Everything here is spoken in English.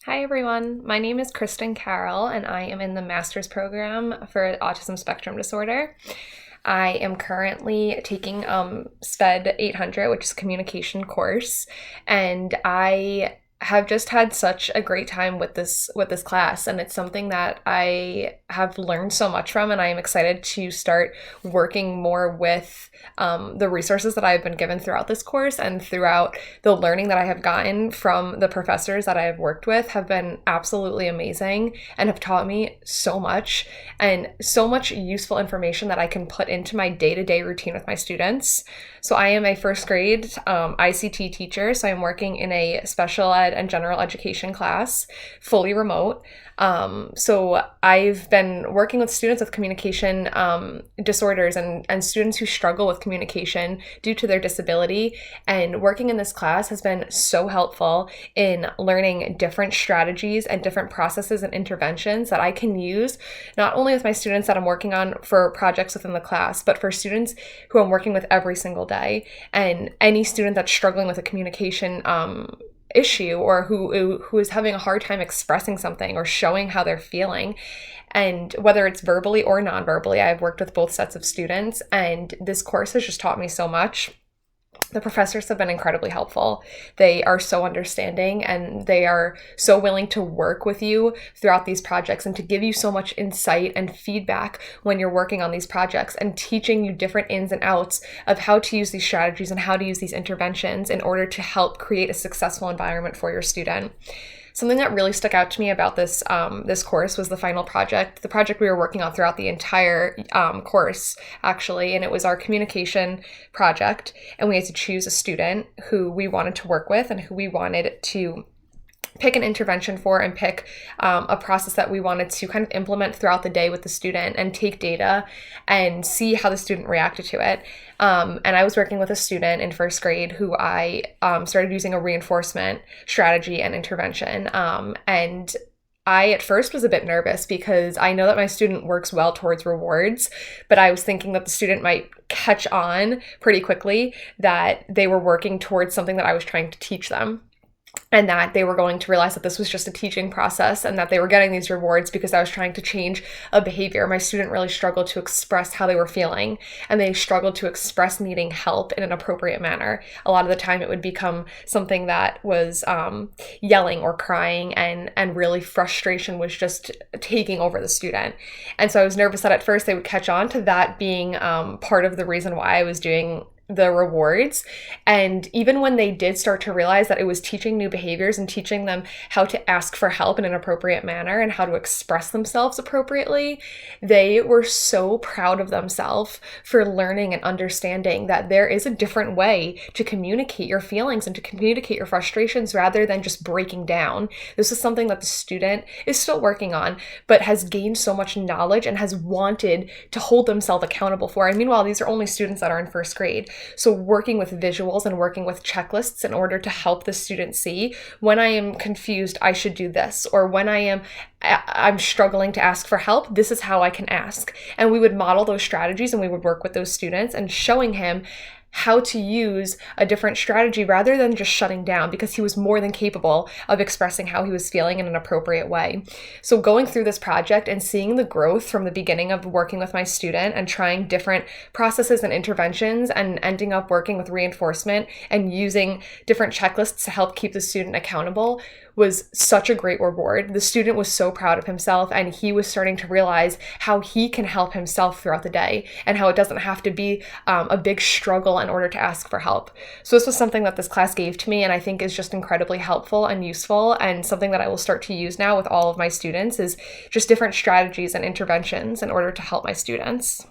Hi everyone, my name is Kristen Carroll and I am in the master's program for autism spectrum disorder. I am currently taking SPED 800, which is a communication course, and I have just had such a great time with this class, and it's something that I have learned so much from, and I am excited to start working more with the resources that I've been given throughout this course, and throughout the learning that I have gotten from the professors that I have worked with have been absolutely amazing and have taught me so much and so much useful information that I can put into my day-to-day routine with my students. So I am a first grade ICT teacher, so I'm working in a special ed and general education class, fully remote. So I've been working with students with communication disorders and students who struggle with communication due to their disability. And working in this class has been so helpful in learning different strategies and different processes and interventions that I can use not only with my students that I'm working on for projects within the class, but for students who I'm working with every single day. And any student that's struggling with a communication issue, or who is having a hard time expressing something or showing how they're feeling. And whether it's verbally or non-verbally, I've worked with both sets of students, and this course has just taught me so much. The professors have been incredibly helpful. They are so understanding and they are so willing to work with you throughout these projects and to give you so much insight and feedback when you're working on these projects, and teaching you different ins and outs of how to use these strategies and how to use these interventions in order to help create a successful environment for your student. Something that really stuck out to me about this course was the final project, the project we were working on throughout the entire course, actually, and it was our communication project, and we had to choose a student who we wanted to work with and who we wanted to pick an intervention for, and pick a process that we wanted to kind of implement throughout the day with the student and take data and see how the student reacted to it. And I was working with a student in first grade who I started using a reinforcement strategy and intervention. And I at first was a bit nervous because I know that my student works well towards rewards, but I was thinking that the student might catch on pretty quickly that they were working towards something that I was trying to teach them, and that they were going to realize that this was just a teaching process and that they were getting these rewards because I was trying to change a behavior. My student really struggled to express how they were feeling, and they struggled to express needing help in an appropriate manner. A lot of the time it would become something that was yelling or crying, and really frustration was just taking over the student. And so I was nervous that at first they would catch on to that being part of the reason why I was doing the rewards. And even when they did start to realize that it was teaching new behaviors and teaching them how to ask for help in an appropriate manner and how to express themselves appropriately, they were so proud of themselves for learning and understanding that there is a different way to communicate your feelings and to communicate your frustrations rather than just breaking down. This is something that the student is still working on, but has gained so much knowledge and has wanted to hold themselves accountable for. And meanwhile, these are only students that are in first grade. So working with visuals and working with checklists in order to help the student see, when I am confused, I should do this, or when I'm struggling to ask for help, this is how I can ask. And we would model those strategies and we would work with those students and showing him how to use a different strategy rather than just shutting down, because he was more than capable of expressing how he was feeling in an appropriate way. So going through this project and seeing the growth from the beginning of working with my student and trying different processes and interventions and ending up working with reinforcement and using different checklists to help keep the student accountable was such a great reward. The student was so proud of himself, and he was starting to realize how he can help himself throughout the day and how it doesn't have to be a big struggle in order to ask for help. So this was something that this class gave to me, and I think is just incredibly helpful and useful, and something that I will start to use now with all of my students is just different strategies and interventions in order to help my students.